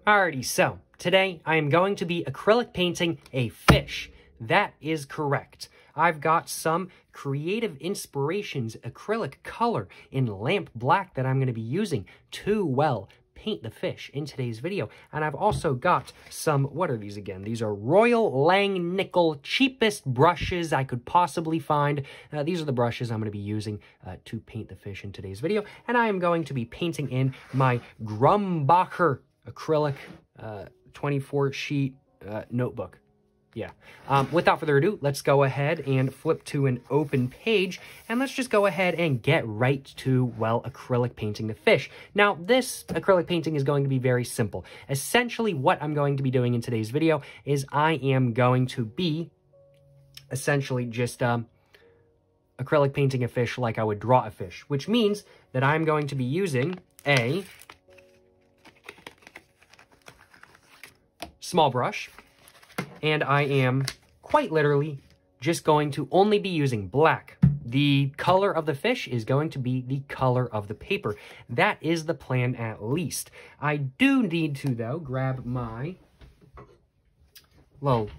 Alrighty, so today I am going to be acrylic painting a fish. That is correct. I've got some Creative Inspirations acrylic color in lamp black that I'm going to be using to, paint the fish in today's video. And I've also got some, what are these again? These are Royal Langnickel cheapest brushes I could possibly find. These are the brushes I'm going to be using to paint the fish in today's video. And I am going to be painting in my Grumbacher acrylic 24 sheet notebook. Yeah. Without further ado, let's go ahead and flip to an open page, and let's just go ahead and get right to, acrylic painting the fish. Now, this acrylic painting is going to be very simple. Essentially, what I'm going to be doing in today's video is I am going to be essentially just acrylic painting a fish like I would draw a fish, which means that I'm going to be using a small brush, and I am quite literally just going to only be using black. The color of the fish is going to be the color of the paper. That is the plan, at least. I do need to, though, grab my little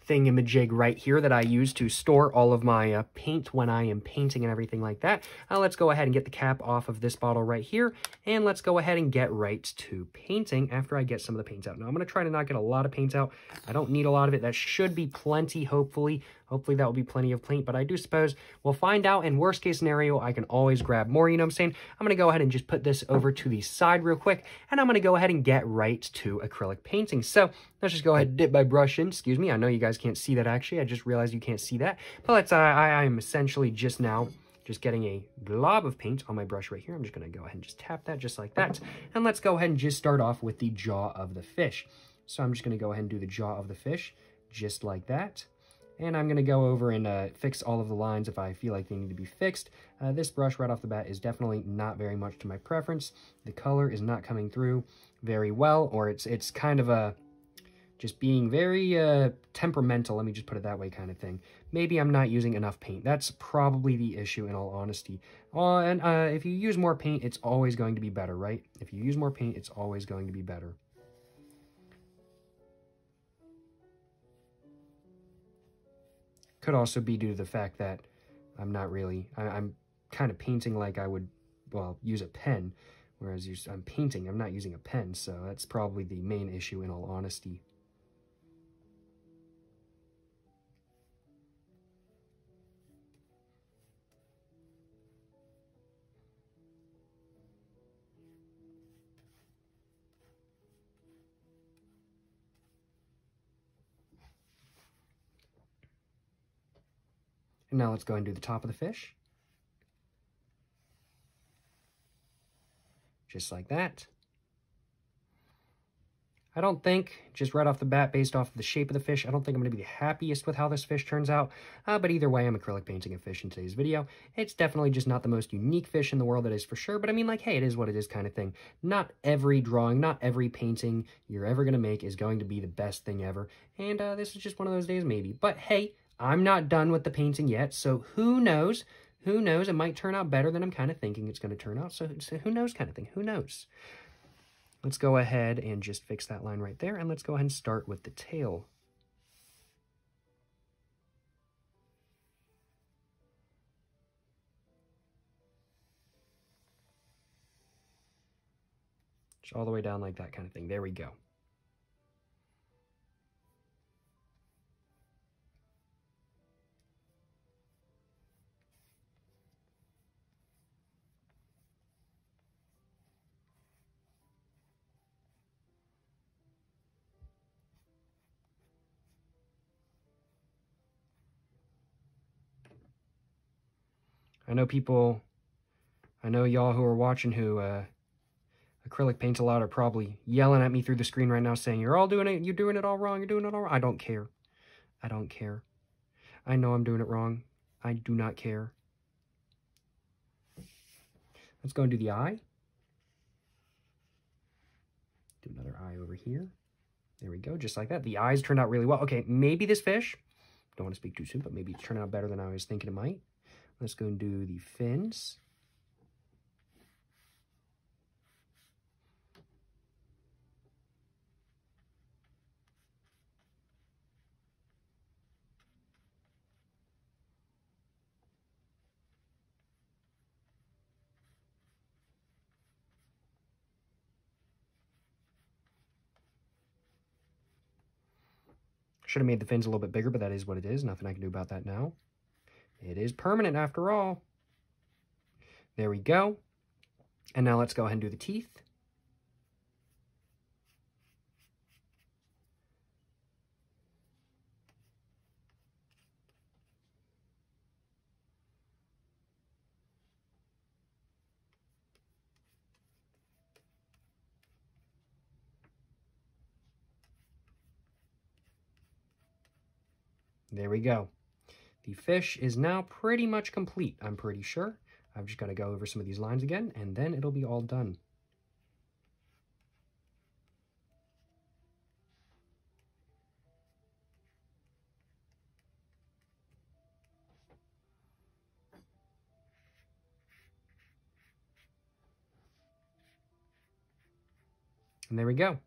thingamajig right here that I use to store all of my paint when I am painting and everything like that. Let's go ahead and get the cap off of this bottle right here, and let's go ahead and get right to painting after I get some of the paint out. Now, I'm going to try to not get a lot of paint out. I don't need a lot of it. That should be plenty, hopefully. Hopefully that will be plenty of paint, but I do suppose we'll find out. In worst case scenario, I can always grab more, you know what I'm saying? I'm going to go ahead and just put this over to the side real quick, and I'm going to go ahead and get right to acrylic painting. So let's just go ahead and dip my brush in. Excuse me, I know you guys can't see that actually. I just realized you can't see that. But let's, I am essentially just now just getting a glob of paint on my brush right here. I'm just going to go ahead and just tap that just like that. And let's go ahead and just start off with the jaw of the fish. So I'm just going to go ahead and do the jaw of the fish just like that. And I'm going to go over and fix all of the lines if I feel like they need to be fixed. This brush right off the bat is definitely not very much to my preference. The color is not coming through very well, or it's kind of a just being very temperamental, let me just put it that way, kind of thing. Maybe I'm not using enough paint. That's probably the issue, in all honesty. And if you use more paint, it's always going to be better, right? If you use more paint, it's always going to be better. Could also be due to the fact that I'm not really, I'm kind of painting like I would, use a pen, whereas I'm painting, I'm not using a pen, so that's probably the main issue, in all honesty. And now let's go and do the top of the fish. Just like that. I don't think, just right off the bat, based off of the shape of the fish, I don't think I'm going to be the happiest with how this fish turns out. But either way, I'm acrylic painting a fish in today's video. It's definitely just not the most unique fish in the world, that is for sure. But I mean, like, hey, it is what it is kind of thing. Not every drawing, not every painting you're ever going to make is going to be the best thing ever. And this is just one of those days, maybe. But hey, I'm not done with the painting yet, so who knows? Who knows? It might turn out better than I'm kind of thinking it's going to turn out, so who knows kind of thing. Who knows? Let's go ahead and just fix that line right there, and let's go ahead and start with the tail. Just all the way down like that kind of thing. There we go. I know y'all who are watching who acrylic paints a lot are probably yelling at me through the screen right now saying, you're doing it all wrong, you're doing it all wrong. I don't care. I don't care. I know I'm doing it wrong. I do not care. Let's go and do the eye. Do another eye over here. There we go, just like that. The eyes turned out really well. Okay, maybe this fish, don't want to speak too soon, but maybe it's turning out better than I was thinking it might. Let's go and do the fins. Should have made the fins a little bit bigger, but that is what it is. Nothing I can do about that now. It is permanent after all. There we go. And now let's go ahead and do the teeth. There we go. The fish is now pretty much complete, I'm pretty sure. I've just got to go over some of these lines again, and then it'll be all done. And there we go.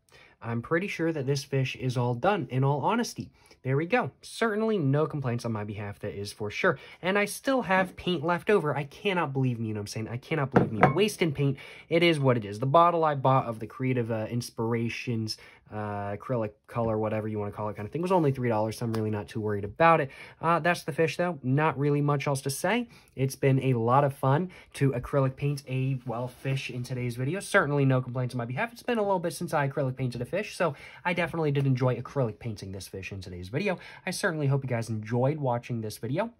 I'm pretty sure that this fish is all done, in all honesty. There we go. Certainly no complaints on my behalf, that is for sure. And I still have paint left over. I cannot believe me, you know what I'm saying? I cannot believe me wasting paint. It is what it is. The bottle I bought of the Creative Inspirations acrylic color, whatever you want to call it, kind of thing, was only $3, so I'm really not too worried about it. That's the fish, though. Not really much else to say. It's been a lot of fun to acrylic paint a, well, fish in today's video. Certainly no complaints on my behalf. It's been a little bit since I acrylic painted a fish, so I definitely did enjoy acrylic painting this fish in today's video. I certainly hope you guys enjoyed watching this video.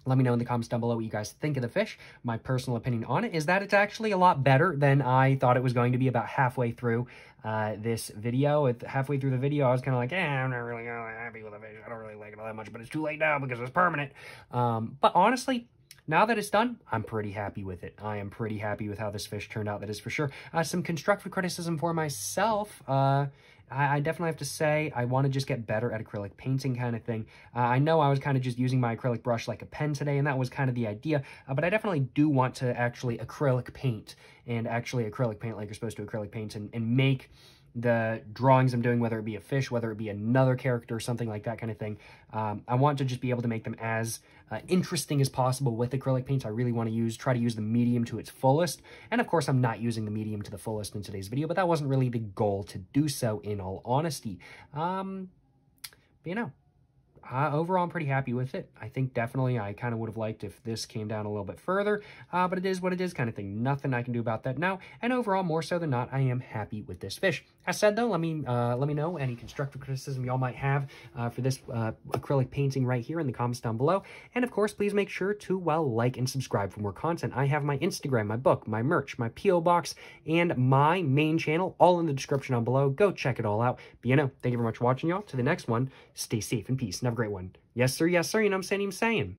Let me know in the comments down below what you guys think of the fish. My personal opinion on it is that it's actually a lot better than I thought it was going to be about halfway through this video. Halfway through the video, I was kind of like, I'm not really happy with the fish. I don't really like it all that much, but it's too late now because it's permanent. But honestly, now that it's done, I'm pretty happy with it. I am pretty happy with how this fish turned out, that is for sure. Some constructive criticism for myself. I definitely have to say I want to just get better at acrylic painting kind of thing. I know I was kind of just using my acrylic brush like a pen today, and that was kind of the idea, but I definitely do want to actually acrylic paint, and actually acrylic paint like you're supposed to acrylic paint, and make the drawings I'm doing, whether it be a fish, whether it be another character, or something like that kind of thing. I want to just be able to make them as interesting as possible with acrylic paints. I really want to try to use the medium to its fullest. And of course, I'm not using the medium to the fullest in today's video, but that wasn't really the goal to do so, in all honesty. But you know, overall, I'm pretty happy with it. I think definitely I kind of would have liked if this came down a little bit further, but it is what it is kind of thing. Nothing I can do about that now, and overall, more so than not, I am happy with this fish. As said, though, let me know any constructive criticism y'all might have for this acrylic painting right here in the comments down below. And of course, please make sure to, well, like and subscribe for more content. I have my Instagram, my book, my merch, my P.O. box, and my main channel all in the description down below. Go check it all out. But you know, thank you very much for watching, y'all. To the next one, stay safe and peace, and have a great one. Yes, sir, you know what I'm saying?